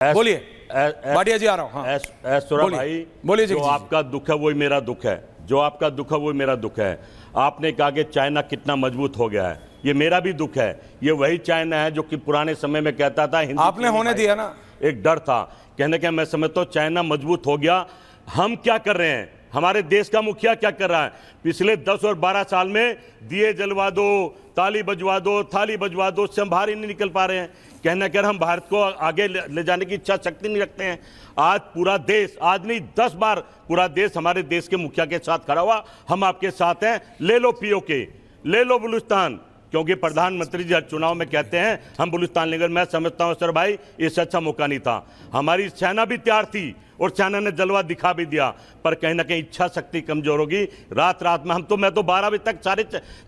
बोलिए भाटिया जी, आ रहा हूँ। हाँ सौरभ भाई, बोलिए। जो आपका दुख है वही मेरा दुख है, जो आपका दुख है वही मेरा दुख है। आपने कहा कि चाइना कितना मजबूत हो गया है, ये मेरा भी दुख है। ये वही चाइना है जो कि पुराने समय में कहता था हिंदी आपने होने दिया ना, एक डर था कहने का। मैं समझता हूँ चाइना मजबूत हो गया। हम क्या कर रहे हैं, हमारे देश का मुखिया क्या कर रहा है? पिछले 10 और 12 साल में दिए जलवा दो, ताली बजवा दो, थाली बजवा दो, से हम बाहर ही नहीं निकल पा रहे हैं। कहना कर हम भारत को आगे ले जाने की इच्छा शक्ति नहीं रखते हैं। आज पूरा देश, आज नहीं 10 बार पूरा देश हमारे देश के मुखिया के साथ खड़ा हुआ। हम आपके साथ हैं, ले लो पीओके, ले लो बलूचिस्तान, क्योंकि प्रधानमंत्री जी हर चुनाव में कहते हैं हम बलूचिस्तान लेंगे। मैं समझता हूं सर भाई, इससे अच्छा मौका नहीं था। हमारी सेना भी तैयार थी और सेना ने जलवा दिखा भी दिया, पर कहीं ना कहीं इच्छा शक्ति कमजोर होगी। रात रात में मैं तो 12 बजे तक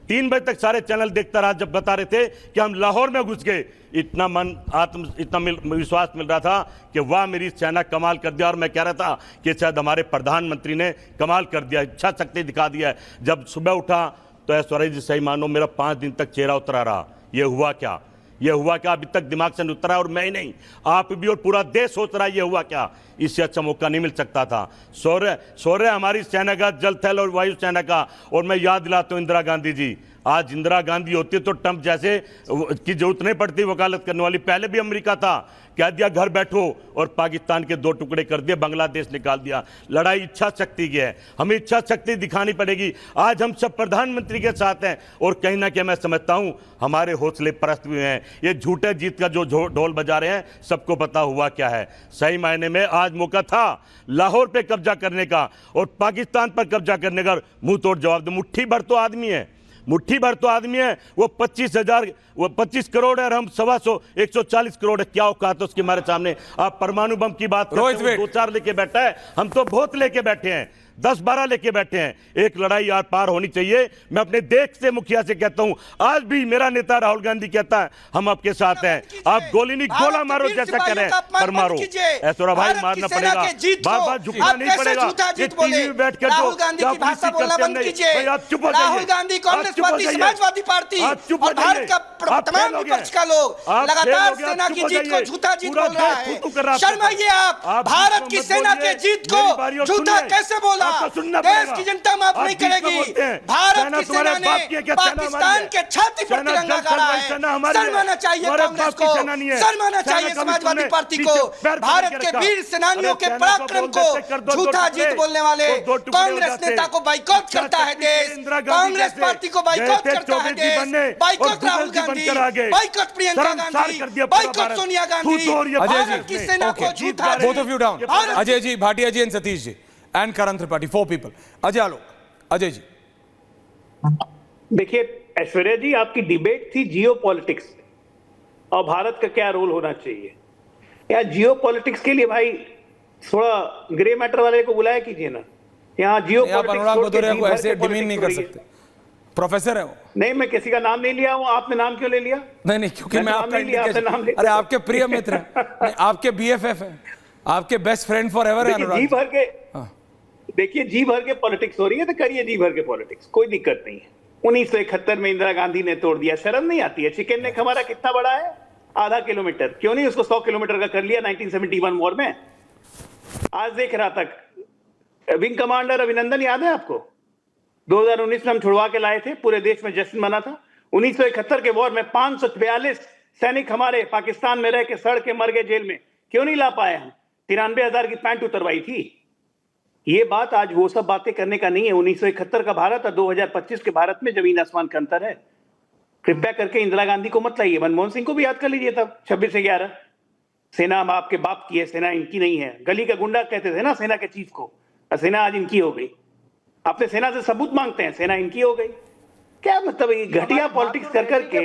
3 बजे तक सारे चैनल देखता रहा, जब बता रहे थे कि हम लाहौर में घुस गए। इतना विश्वास मिल रहा था कि वाह मेरी सेना कमाल कर दिया। और मैं कह रहा था कि शायद हमारे प्रधानमंत्री ने कमाल कर दिया, इच्छा शक्ति दिखा दिया है। जब सुबह उठा तो ऐश्वर्या जी सही मानो मेरा 5 दिन तक चेहरा उतरा रहा। ये हुआ क्या, ये हुआ क्या? अभी तक दिमाग से नहीं उतरा, और मैं ही नहीं, आप भी और पूरा देश सोच रहा है ये हुआ क्या। इससे अच्छा मौका नहीं मिल सकता था। शौर्य हमारी सेना का, जल थल और वायु सेना का। और मैं याद दिलाता हूँ इंदिरा गांधी जी, आज इंदिरा गांधी होती तो ट्रंप जैसे की जरूरत नहीं पड़ती वकालत करने वाली। पहले भी अमेरिका था, कह दिया घर बैठो, और पाकिस्तान के 2 टुकड़े कर दिए, बांग्लादेश निकाल दिया। लड़ाई इच्छा शक्ति की है, हमें इच्छा शक्ति दिखानी पड़ेगी। आज हम सब प्रधानमंत्री के साथ हैं, और कहीं ना कहीं मैं समझता हूं हमारे हौसले परस्त भी हैं। ये झूठे जीत का जो ढोल बजा रहे हैं, सबको पता हुआ क्या है। सही मायने में आज मौका था लाहौर पे कब्जा करने का और पाकिस्तान पर कब्जा करने का। मुंह तोड़ जवाब दो। मुट्ठी भर तो आदमी है, मुट्ठी भर तो आदमी है। वो 25 करोड़ है और हम 140 करोड़ है। क्या औकात है उसकी हमारे सामने? आप परमाणु बम की बात करते हैं, 2-4 लेके बैठा है, हम तो बहुत लेके बैठे हैं, 10-12 लेके बैठे हैं। एक लड़ाई यार पार होनी चाहिए। मैं अपने देश से मुखिया से कहता हूं, आज भी मेरा नेता राहुल गांधी कहता है हम आपके साथ हैं। आप गोली नहीं गोला मारो जैसा करें, पर मारो। ऐसा भाई मारना पड़ेगा, बार बार झुकना नहीं पड़ेगा। टीवी में बैठ कर राहुल गांधी की भाषा बोलना बंद कीजिए। राहुल गांधी, कांग्रेस पार्टी, समाजवादी पार्टी और भारत का तमाम विपक्ष का लोग लगातार सेना की जीत को झूठा जीत बोल रहा है। शर्माइए आप। भारत की सेना के जीत को झूठा कैसे बोला? देश की जनता माफ नहीं करेगी। भारत की सेना ने पाकिस्तान के छाती पर तिरंगा गाड़ा है। शर्माना चाहिए कांग्रेस को, शर्माना चाहिए समाजवादी पार्टी को। भारत के वीर सेनानियों के पराक्रम को झूठा जीत बोलने वाले कांग्रेस नेता को बाइकॉट करता है देश, कांग्रेस पार्टी को बाइकॉट करता है देश। Boycott Rahul Gandhi, boycott Priyanka Gandhi, boycott Sonia Gandhi. Bharat की सेना को झूठा। Both of you down. Ajay ji, Bhatia ji and Satish ji and Karan Tripathi, 4 people. Ajay Alok, Ajay ji. देखिए ऐश्वर्या जी, आपकी डिबेट थी जियो पॉलिटिक्स और भारत का क्या रोल होना चाहिए। या जियो पॉलिटिक्स के लिए भाई थोड़ा ग्रे मैटर वाले को बुलाया कीजिए ना। यहाँ जियो पॉलिटिक्स को ऐसे डिमीन नहीं कर सकते। प्रोफेसर है वो। नहीं, मैं किसी का नाम नहीं लिया हूँ। आपने नाम क्यों ले लिया? नहीं, क्योंकि मैं आपका नाम। अरे आपके प्रिय मित्र हैं, आपके BFF हैं, आपके बेस्ट फ्रेंड फॉर एवर है अनुराग। जी भर के देखिए, जी भर के पॉलिटिक्स हो रही है तो करिए जी भर के पॉलिटिक्स, कोई दिक्कत नहीं है। 1971 में इंदिरा गांधी ने तोड़ दिया, शर्म नहीं आती है? चिकन नेक हमारा कितना बड़ा है? आधा किलोमीटर, क्यों नहीं उसको 100 किलोमीटर का कर लिया 1971 वॉर में? आज देख रहा था विंग कमांडर अभिनंदन, याद है आपको? 2019 में हम छुड़वा के लाए थे, पूरे देश में जश्न मना था। 1971 के वॉर में 542 सैनिक हमारे पाकिस्तान में रह के सड़ के मर गए जेल में। क्यों नहीं ला पाए हम? 93,000 की पैंट उतरवाई थी। ये बात आज वो सब बातें करने का नहीं है। 1971 का भारत और 2025 के भारत में जमीन आसमान का अंतर है। कृपया करके इंदिरा गांधी को मत लाइए, मनमोहन सिंह को भी याद कर लीजिए तब 26/11। सेना हम आपके बाप की है, सेना इनकी नहीं है। गली का गुंडा कहते थे ना सेना के चीफ को, और सेना आज इनकी हो गई। अपने सेना से सबूत मांगते हैं, सेना इनकी हो गई। क्या मतलब ये घटिया पॉलिटिक्स कर करके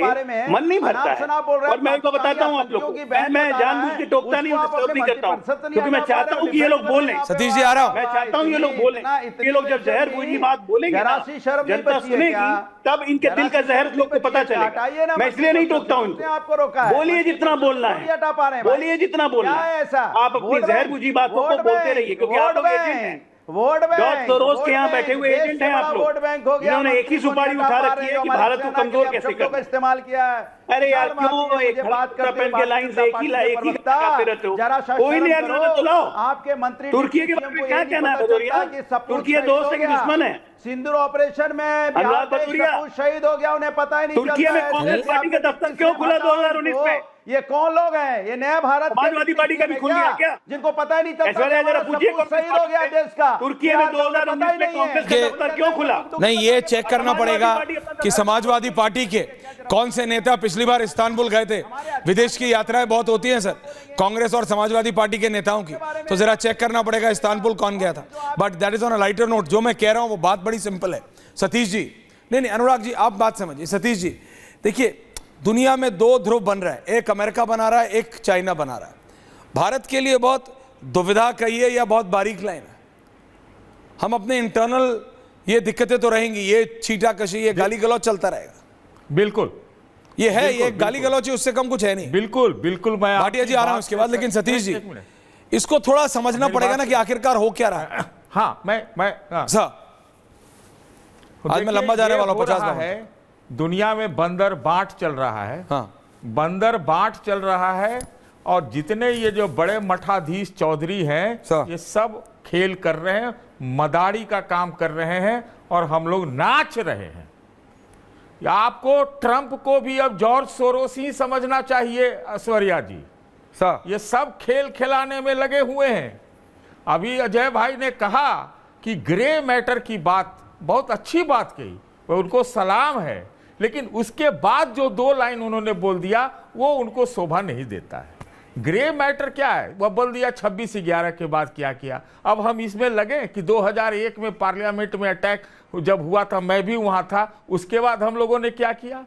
मन नहीं भरता है। और मैं तो बताता हूँ आप लोग को, मैं जानबूझ के टोकता नहीं हूँ, डिस्टर्ब नहीं करता हूँ, क्योंकि मैं चाहता हूँ कि ये लोग बोलें। सतीश जी आ रहा हूँ। मैं चाहता हूँ ये लोग बोलें। ये लोग जब जहर बूझी बात बोलेंगे ना, जनता सुनेगी, तब इनके दिल का जहर लोग को पता चलेगा। मैं इसलिए नहीं टोकता हूँ इनको। बोलिए जितना बोलना है, बोलिए जितना बोलना है। आप अपनी जहर बूझी बातों को बोलते रहिए, क्योंकि आप लोग एजेंट हैं। वोट बैंक, जॉर्ज सोरोस के यहाँ वोट बैठे हुए बैंक, एजेंट हैं देश आप से बड़ा वोट बैंक हो लोग, गया। इन्होंने एक ही सुपारी उठा रखी है कि भारत को कमजोर कैसे करना करना। इस्तेमाल किया है। अरे यार क्यों एक बात करते के लाइन से एक ही लगाते रहते हो, कोई नहीं अगला तो लाओ। आपके मंत्री तुर्की के बारे में क्या कहना है भदौरिया? तुर्की दोस्त है कि दुश्मन है? सिंदूर ऑपरेशन में अनुराग भदौरिया शहीद हो गया, उन्हें पता ही नहीं तुर्की में कांग्रेस पार्टी का दफ्तर क्यों खुला 2019 में? ये कौन लोग हैं? ये नया भारत समाजवादी पार्टी का भी खुल गया क्या? जिनको पता ही नहीं चलता ऐश्वर्या जरा पूछिए शहीद हो गया देश का। तुर्की में 2019 में कांग्रेस का दफ्तर क्यों खुला? नहीं, ये चेक करना पड़ेगा कि समाजवादी पार्टी के कौन से नेता पिछली बार इस्तांबुल गए थे। विदेश की यात्राएं बहुत होती हैं सर कांग्रेस और समाजवादी पार्टी के नेताओं की, तो जरा चेक करना पड़ेगा इस्तांबुल कौन गया था। But that is on a lighter note. जो मैं कह रहा हूं वो बात बड़ी सिंपल है सतीश जी। नहीं अनुराग जी आप बात समझिए। सतीश जी देखिए, दुनिया में दो ध्रुव बन रहा है, एक अमेरिका बना रहा है, एक चाइना बना रहा है। भारत के लिए बहुत दुविधा कहिए या बहुत बारीक लाइन है। हम अपने इंटरनल ये दिक्कतें तो रहेंगी, ये छींटाकशी, ये गाली गलौज चलता रहेगा। बिल्कुल ये है, ये गाली गलौज, उससे कम कुछ है नहीं। बिल्कुल बिल्कुल मैं भाटिया जी आ रहा हूं उसके बाद, लेकिन सतीश जी इसको थोड़ा समझना पड़ेगा ना कि आखिरकार हो क्या रहा है। हाँ मैं आज मैं लंबा जाने वाला हूं, 50 है। दुनिया में बंदर बाट चल रहा है। हाँ, बंदर बाट चल रहा है, और जितने ये जो बड़े मठाधीश चौधरी हैं ये सब खेल कर रहे हैं, मदारी का काम कर रहे हैं, और हम लोग नाच रहे हैं। आपको ट्रंप को भी अब जॉर्ज सोरोस ही समझना चाहिए ऐश्वर्या जी। ये सब खेल खिलाने में लगे हुए हैं। अभी अजय भाई ने कहा कि ग्रे मैटर की बात, बहुत अच्छी बात कही, वो उनको सलाम है, लेकिन उसके बाद जो 2 लाइन उन्होंने बोल दिया वो उनको शोभा नहीं देता है। ग्रे मैटर क्या है? वह बोल दिया 26/11 के बाद क्या किया। अब हम इसमें लगे कि 2001 में पार्लियामेंट में अटैक जब हुआ था, मैं भी वहां था, उसके बाद हम लोगों ने क्या किया?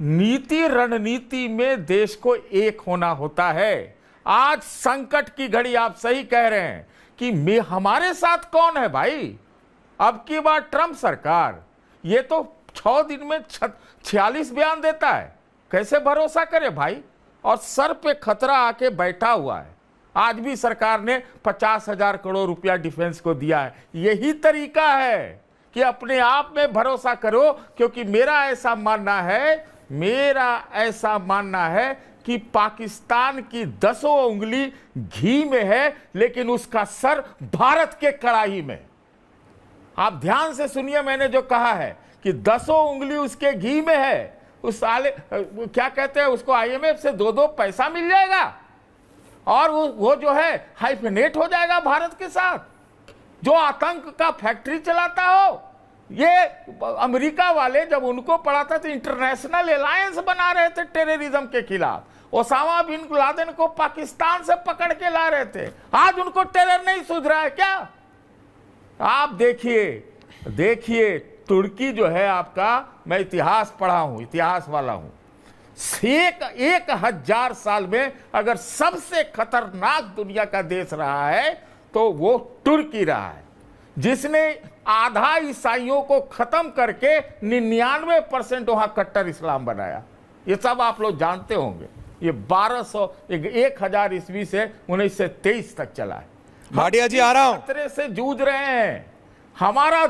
नीति रणनीति में देश को एक होना होता है। आज संकट की घड़ी, आप सही कह रहे हैं कि हमारे साथ कौन है भाई? अब की बार ट्रंप सरकार, ये तो 6 दिन में 46 बयान देता है, कैसे भरोसा करे भाई? और सर पे खतरा आके बैठा हुआ है। आज भी सरकार ने 50,000 करोड़ रुपया डिफेंस को दिया है। यही तरीका है कि अपने आप में भरोसा करो, क्योंकि मेरा ऐसा मानना है कि पाकिस्तान की 10 उंगली घी में है, लेकिन उसका सर भारत के कड़ाही में। आप ध्यान से सुनिए, मैंने जो कहा है कि 10 उंगली उसके घी में है। उस साले क्या कहते हैं उसको, IMF से 2 पैसा मिल जाएगा, और वो जो है हाइफेनेट हो जाएगा भारत के साथ। जो आतंक का फैक्ट्री चलाता हो, ये अमेरिका वाले जब उनको पड़ा था तो इंटरनेशनल अलायंस बना रहे थे टेररिज्म के खिलाफ। ओसामा बिन लादेन को पाकिस्तान से पकड़ के ला रहे थे। आज उनको टेरर नहीं सूझ रहा है क्या? आप देखिए तुर्की जो है आपका, मैं इतिहास पढ़ा हूं, इतिहास वाला हूं। 1000 साल में अगर सबसे खतरनाक दुनिया का देश रहा है तो वो तुर्की रहा है, जिसने आधा ईसाइयों को खत्म करके 99% वहां कट्टर इस्लाम बनाया। ये सब आप लोग जानते होंगे। ये 1000 ईस्वी से 1923 तक चला है। भाटिया जी आ रहा हूं। खतरे से जूझ रहे हैं। हमारा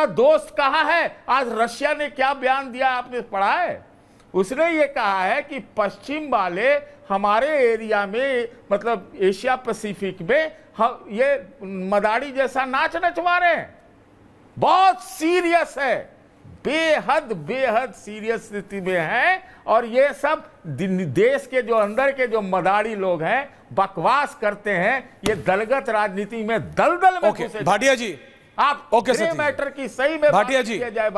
दोस्त कहा है, आज रशिया ने क्या बयान दिया आपने पढ़ा है? उसने ये कहा है कि पश्चिम वाले हमारे एरिया में, मतलब एशिया पैसिफिक में, ये मदारी जैसा नाच नचवा रहे हैं। बहुत सीरियस है, बेहद सीरियस स्थिति में है। और ये सब देश के जो अंदर के जो मदारी लोग हैं, बकवास करते हैं, ये दलगत राजनीति में दलदल में घुसे। भाटिया जी आप ग्रे मैटर की सही में भाटिया जी जाए।